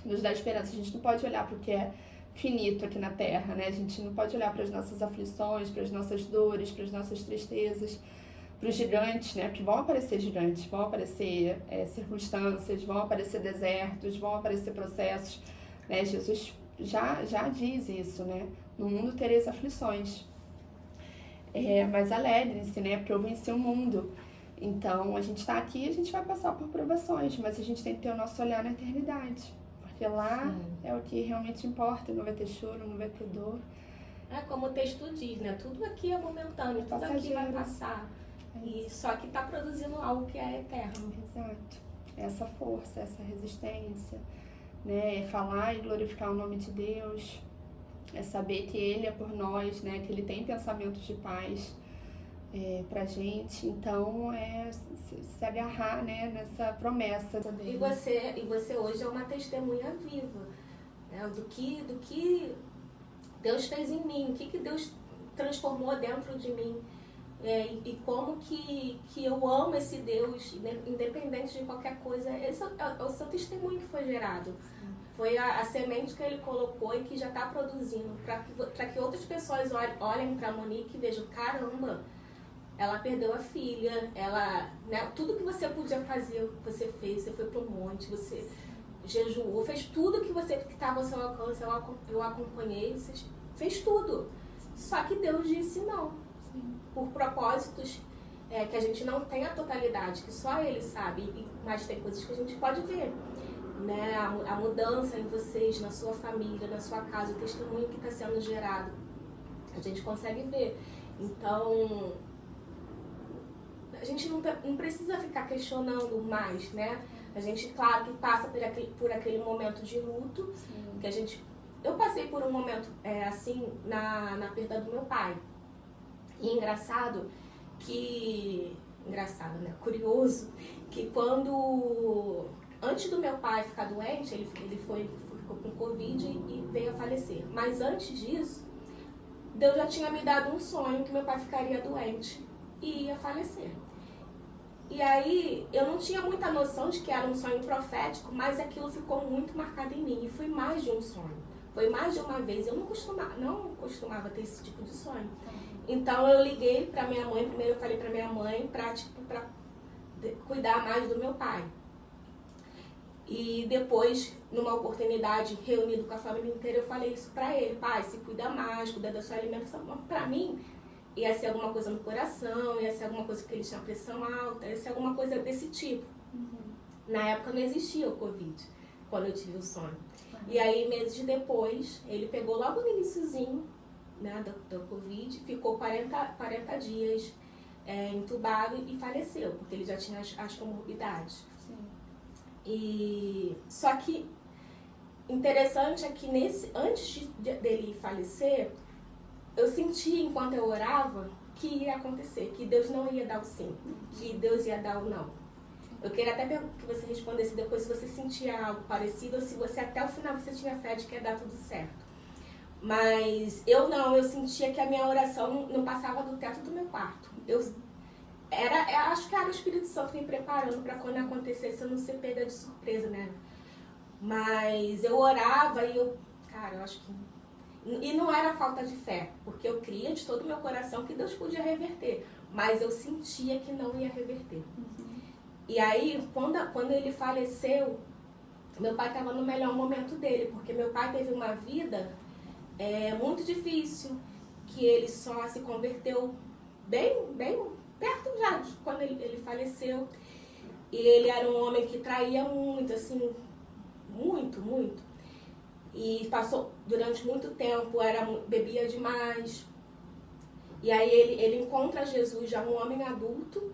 nos dá esperança. A gente não pode olhar para o que é finito aqui na Terra, né? A gente não pode olhar para as nossas aflições, para as nossas dores, para as nossas tristezas, para os gigantes, né? Porque vão aparecer gigantes, vão aparecer circunstâncias, vão aparecer desertos, vão aparecer processos, né? Jesus já diz isso, né? No mundo tereis aflições. Mas alegrem-se, né? Porque eu venci o mundo. Então, a gente está aqui e a gente vai passar por provações, mas a gente tem que ter o nosso olhar na eternidade. Porque lá é o que realmente importa. Não vai ter choro, não vai ter dor. É como o texto diz, né? Tudo aqui é momentâneo, tudo aqui vai passar. E só que está produzindo algo que é eterno. Exato. Essa força, essa resistência, né? Falar e glorificar o nome de Deus. É saber que Ele é por nós, né? Que Ele tem pensamentos de paz pra gente. Então, se agarrar, né, nessa promessa também. E você hoje é uma testemunha viva, né? do que Deus fez em mim, o que Deus transformou dentro de mim. E como que eu amo esse Deus, independente de qualquer coisa. Esse é o seu testemunho que foi gerado. Foi a semente que ele colocou e que já está produzindo, para que outras pessoas olhem para a Monique e vejam, caramba, ela perdeu a filha, né, tudo que você podia fazer, você fez, você foi para o monte, você jejuou, fez tudo que estava ao seu alcance, eu acompanhei, você fez tudo. Só que Deus disse não, por propósitos que a gente não tem a totalidade, que só Ele sabe, mas tem coisas que a gente pode ver. Né, a mudança em vocês, na sua família, na sua casa, o testemunho que está sendo gerado, a gente consegue ver. Então, a gente não precisa ficar questionando mais, né? A gente, claro, que passa por aquele momento de luto, que eu passei por um momento assim na perda do meu pai. E engraçado, né? Curioso, que antes do meu pai ficar doente, ele ficou com Covid e veio a falecer. Mas antes disso, Deus já tinha me dado um sonho que meu pai ficaria doente e ia falecer. E aí, eu não tinha muita noção de que era um sonho profético, mas aquilo ficou muito marcado em mim. E foi mais de um sonho. Foi mais de uma vez. Eu não costumava ter esse tipo de sonho. Então, eu liguei pra minha mãe. Primeiro, eu falei pra minha mãe pra cuidar mais do meu pai. E depois, numa oportunidade, reunido com a família inteira, eu falei isso pra ele. Pai, se cuida mais, cuida da sua alimentação. Pra mim, ia ser alguma coisa no coração, ia ser alguma coisa porque ele tinha pressão alta, ia ser alguma coisa desse tipo. Na época não existia o Covid, quando eu tive o sonho. E aí, meses depois, ele pegou logo no iniciozinho, né, do Covid, ficou 40 dias entubado e faleceu, porque ele já tinha as comorbidades. Só que interessante é que antes dele falecer, eu senti enquanto eu orava que ia acontecer, que Deus não ia dar o sim, que Deus ia dar o não. Eu queria até que você respondesse depois se você sentia algo parecido ou se você até o final você tinha fé de que ia dar tudo certo. Mas eu sentia que a minha oração não passava do teto do meu quarto. Acho que era o Espírito Santo me preparando para quando acontecesse eu não ser pega de surpresa, né? Mas eu orava e eu acho que... E não era falta de fé, porque eu cria de todo o meu coração que Deus podia reverter. Mas eu sentia que não ia reverter. E aí, quando ele faleceu, meu pai estava no melhor momento dele, porque meu pai teve uma vida muito difícil, que ele só se converteu bem perto já de quando ele faleceu. E ele era um homem que traía muito, assim, muito. e passou durante muito tempo, bebia demais. E aí ele encontra Jesus já um homem adulto,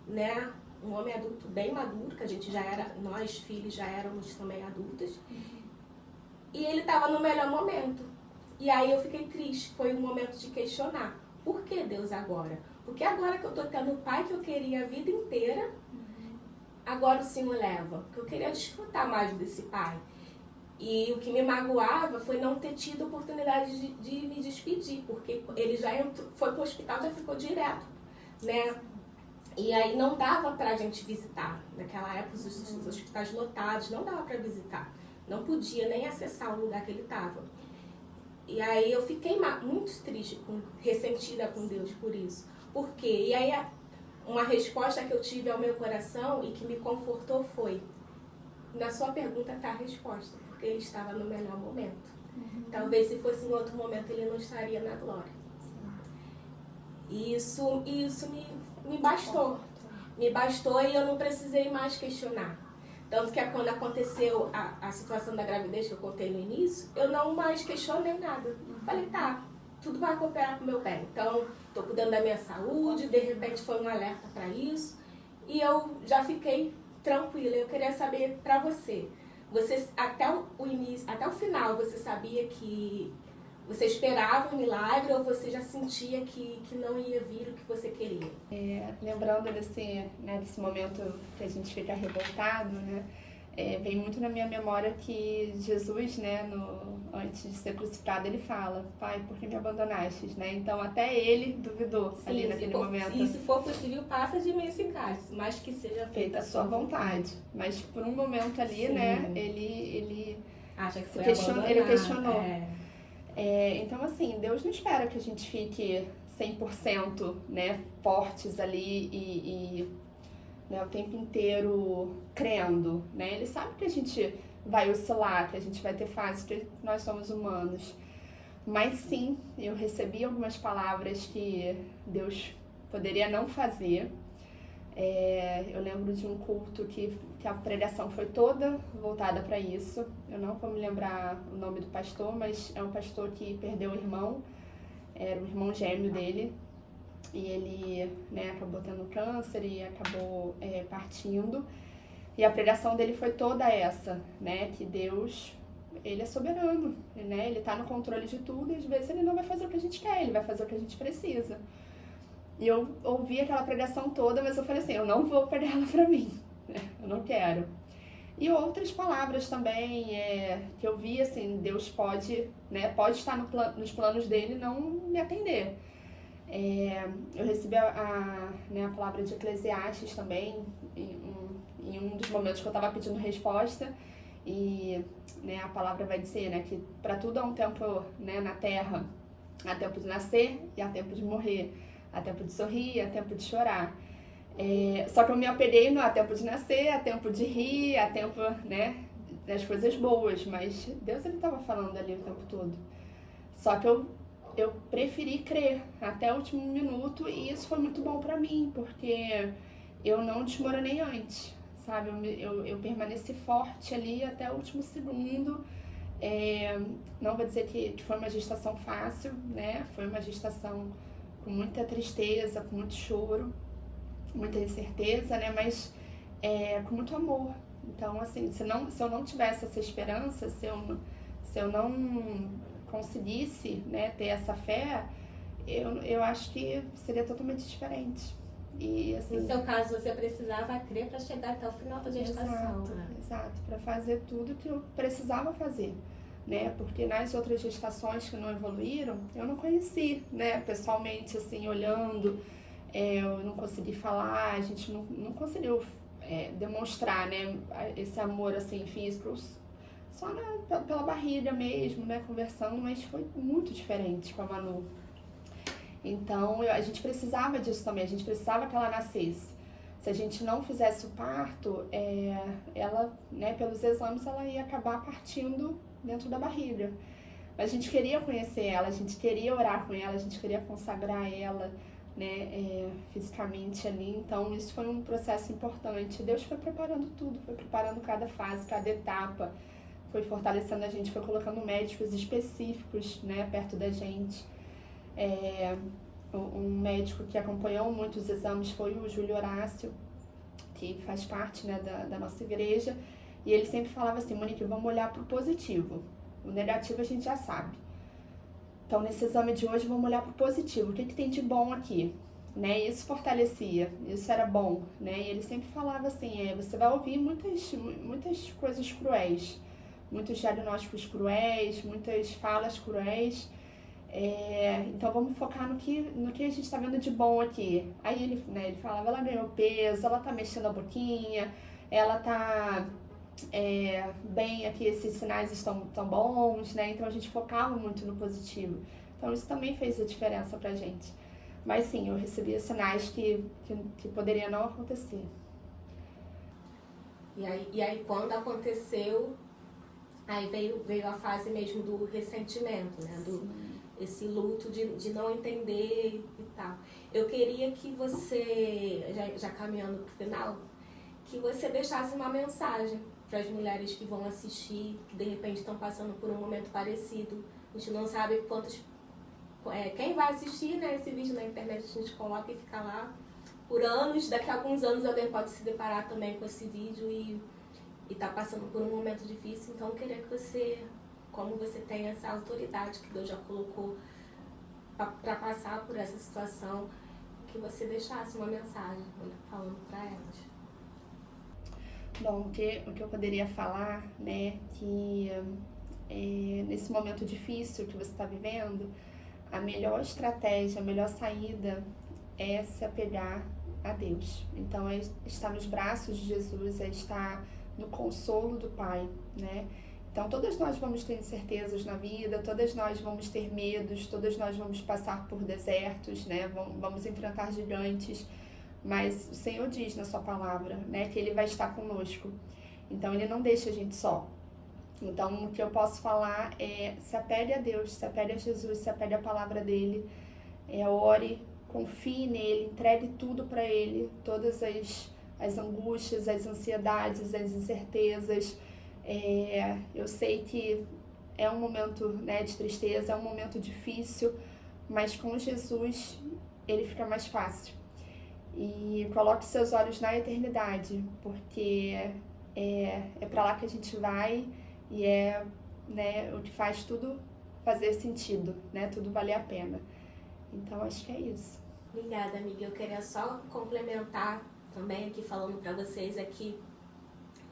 né? Um homem adulto bem maduro, que a gente já era, nós filhos já éramos também adultos. E ele estava no melhor momento. E aí eu fiquei triste, foi um momento de questionar. Por que Deus agora? Porque agora que eu estou tendo o pai que eu queria a vida inteira, agora o Senhor leva. Porque eu queria desfrutar mais desse pai. E o que me magoava foi não ter tido oportunidade de me despedir, porque ele já foi para o hospital, já ficou direto, né? E aí não dava pra gente visitar. Naquela época os hospitais lotados, não dava pra visitar. Não podia nem acessar o lugar que ele estava. E aí eu fiquei muito triste, ressentida com Deus por isso. Por quê? E aí uma resposta que eu tive ao meu coração e que me confortou foi: na sua pergunta está a resposta, porque ele estava no melhor momento. Talvez se fosse em outro momento ele não estaria na glória. E isso me bastou. Me bastou e eu não precisei mais questionar. Tanto que quando aconteceu a situação da gravidez que eu contei no início, eu não mais questionei nada. Falei, tá, tudo vai cooperar pro meu bem. Então, estou cuidando da minha saúde, de repente foi um alerta para isso. E eu já fiquei tranquila. Eu queria saber para você, até o início, até o final, você sabia que você esperava um milagre ou você já sentia que não ia vir o que você queria? Lembrando desse momento que a gente fica revoltado, né? Vem muito na minha memória que Jesus, né, antes de ser crucificado, ele fala: Pai, por que me abandonaste? Né? Então até ele duvidou. Sim, ali naquele momento. E se for possível, passa de mim esse cálice, mas que seja feita a sua vontade. Mas por um momento ali, sim, né, ele acha que ele questionou. Então, assim, Deus não espera que a gente fique 100%, né, fortes ali e né, o tempo inteiro crendo, né? Ele sabe que a gente vai oscilar, que a gente vai ter fases, que nós somos humanos. Mas sim, eu recebi algumas palavras que Deus poderia não fazer. Eu lembro de um culto que a pregação foi toda voltada para isso. Eu não vou me lembrar o nome do pastor, mas é um pastor que perdeu o irmão, era o irmão gêmeo dele, e ele, né, acabou tendo câncer e acabou partindo. E a pregação dele foi toda essa, né, que Deus, ele é soberano, né, ele está no controle de tudo e às vezes ele não vai fazer o que a gente quer, ele vai fazer o que a gente precisa. E eu ouvi aquela pregação toda, mas eu falei assim, eu não vou pegar ela pra mim, né? Eu não quero. E outras palavras também, que eu vi, assim, Deus pode, né, pode estar nos planos dele e não me atender. Eu recebi a palavra de Eclesiastes também, em um dos momentos que eu estava pedindo resposta, e né, a palavra vai dizer, né, que para tudo há um tempo, né, na terra, há tempo de nascer e há tempo de morrer. Há tempo de sorrir, há tempo de chorar. Só que eu me apeguei no há tempo de nascer, há tempo de rir, há tempo, né, das coisas boas. Mas Deus, ele estava falando ali o tempo todo. Só que eu preferi crer até o último minuto e isso foi muito bom pra mim, porque eu não desmoronei antes, sabe? Eu permaneci forte ali até o último segundo. Não vou dizer que foi uma gestação fácil, né? Foi uma gestação com muita tristeza, com muito choro, muita incerteza, né? Mas com muito amor. Então, assim, se eu não tivesse essa esperança, se eu não conseguisse, né, ter essa fé, eu acho que seria totalmente diferente. E, assim, no seu caso, você precisava crer para chegar até o final da gestação. Exato, para fazer tudo que eu precisava fazer. Né? Porque nas outras gestações que não evoluíram, eu não conheci, né, pessoalmente, assim, olhando, eu não consegui falar, a gente não conseguiu demonstrar, né, esse amor, assim, físico, só pela barriga mesmo, né, conversando, mas foi muito diferente com a Manu. Então, a gente precisava disso também, a gente precisava que ela nascesse. Se a gente não fizesse o parto, ela, né, pelos exames, ela ia acabar partindo dentro da barriga. Mas a gente queria conhecer ela, a gente queria orar com ela, a gente queria consagrar ela, né, fisicamente ali. Então isso foi um processo importante. Deus foi preparando tudo, foi preparando cada fase, cada etapa, foi fortalecendo a gente, foi colocando médicos específicos, né, perto da gente. Um médico que acompanhou muitos exames foi o Júlio Horácio, que faz parte, né, da nossa igreja, e ele sempre falava assim: Monique, vamos olhar para o positivo, o negativo a gente já sabe. Então, nesse exame de hoje, vamos olhar para o positivo, o que tem de bom aqui? Né? E isso fortalecia, isso era bom, né? E ele sempre falava assim: você vai ouvir muitas coisas cruéis, muitos diagnósticos cruéis, muitas falas cruéis, então vamos focar no que a gente está vendo de bom aqui. Aí ele falava: ela ganhou peso, ela tá mexendo a boquinha, ela tá bem aqui, esses sinais estão tão bons, né? Então a gente focava muito no positivo. Então isso também fez a diferença pra gente. Mas sim, eu recebia sinais que poderia não acontecer. E aí quando aconteceu, aí veio a fase mesmo do ressentimento, né? Esse luto de não entender e tal. Eu queria que você, já caminhando pro final, que você deixasse uma mensagem para as mulheres que vão assistir, que de repente estão passando por um momento parecido. A gente não sabe quem vai assistir, né, esse vídeo na internet, a gente coloca e fica lá por anos. Daqui a alguns anos alguém pode se deparar também com esse vídeo e tá passando por um momento difícil. Então eu queria que você, como você tem essa autoridade que Deus já colocou para passar por essa situação, que você deixasse uma mensagem falando para elas. Bom, o que eu poderia falar, né, que nesse momento difícil que você está vivendo, a melhor estratégia, a melhor saída é se apegar a Deus. Então, é estar nos braços de Jesus, é estar no consolo do Pai, né? Então, todas nós vamos ter incertezas na vida, todas nós vamos ter medos, todas nós vamos passar por desertos, né? Vamos enfrentar gigantes, mas o Senhor diz na sua palavra, né, que Ele vai estar conosco. Então, Ele não deixa a gente só. Então, o que eu posso falar é: se apegue a Deus, se apegue a Jesus, se apegue à palavra dEle, ore, confie nele, entregue tudo para Ele, todas as angústias, as ansiedades, as incertezas. Eu sei que é um momento, né, de tristeza, é um momento difícil, mas com Jesus ele fica mais fácil. E coloque seus olhos na eternidade, porque é para lá que a gente vai e né, o que faz tudo fazer sentido, né, tudo valer a pena. Então acho que é isso. Obrigada, amiga. Eu queria só complementar também aqui falando para vocês que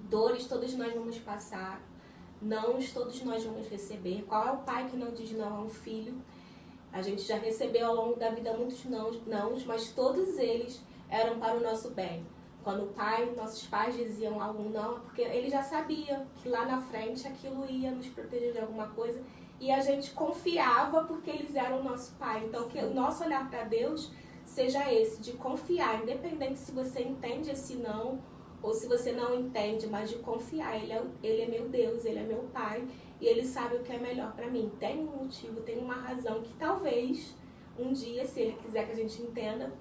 dores todos nós vamos passar, nãos todos nós vamos receber. Qual é o pai que não diz não a um filho? A gente já recebeu ao longo da vida muitos nãos, mas todos eles eram para o nosso bem. Quando nossos pais diziam algo não, porque ele já sabia que lá na frente aquilo ia nos proteger de alguma coisa, e a gente confiava porque eles eram o nosso pai. Então, que o nosso olhar para Deus seja esse, de confiar, independente se você entende esse não ou se você não entende, mas de confiar. Ele é meu Deus, Ele é meu Pai, e Ele sabe o que é melhor para mim. Tem um motivo, tem uma razão que talvez um dia, se Ele quiser que a gente entenda,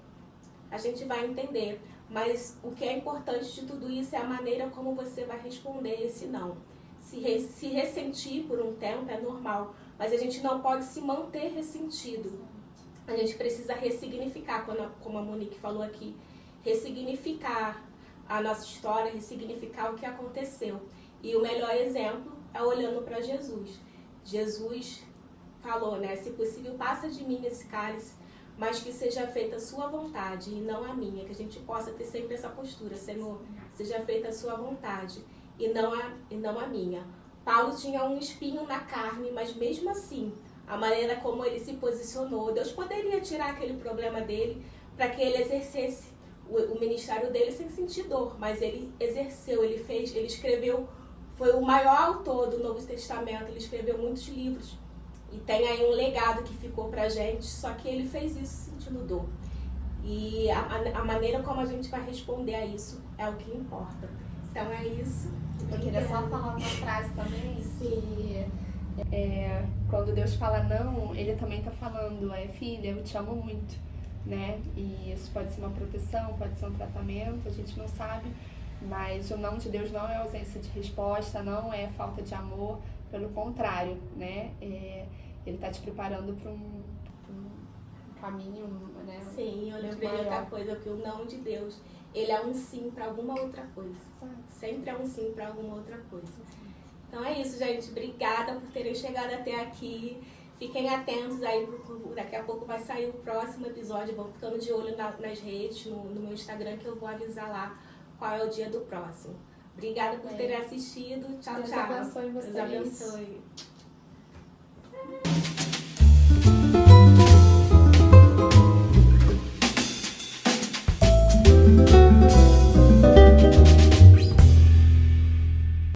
a gente vai entender. Mas o que é importante de tudo isso é a maneira como você vai responder esse não. Se ressentir por um tempo é normal, mas a gente não pode se manter ressentido. A gente precisa ressignificar, como a Monique falou aqui, ressignificar a nossa história, ressignificar o que aconteceu. E o melhor exemplo é olhando para Jesus. Jesus falou, né? Se possível, passa de mim esse cálice, mas que seja feita a sua vontade e não a minha. Que a gente possa ter sempre essa postura: Senhor, seja feita a sua vontade e não a minha. Paulo tinha um espinho na carne, mas mesmo assim, a maneira como ele se posicionou, Deus poderia tirar aquele problema dele para que ele exercesse o ministério dele sem sentir dor, mas ele exerceu, ele escreveu, foi o maior autor do Novo Testamento, ele escreveu muitos livros e tem aí um legado que ficou pra gente, só que ele fez isso sentindo dor. E a maneira como a gente vai responder a isso é o que importa. Então é isso. Eu queria só falar uma frase também. Sim. Quando Deus fala não, Ele também está falando: filha, eu te amo muito, né? E isso pode ser uma proteção, pode ser um tratamento, a gente não sabe, Mas o não de Deus não é ausência de resposta, não é falta de amor, pelo contrário, né? Ele está te preparando para um caminho, né? Sim, eu lembrei de outra coisa, que o não de Deus, ele é um sim para alguma outra coisa. Sempre é um sim para alguma outra coisa. Então é isso, gente. Obrigada por terem chegado até aqui. Fiquem atentos aí, daqui a pouco vai sair o próximo episódio. Vão ficando de olho nas redes, no meu Instagram, que eu vou avisar lá qual é o dia do próximo. Obrigada por terem assistido. Tchau, Deus tchau. abençoe vocês. Deus abençoe.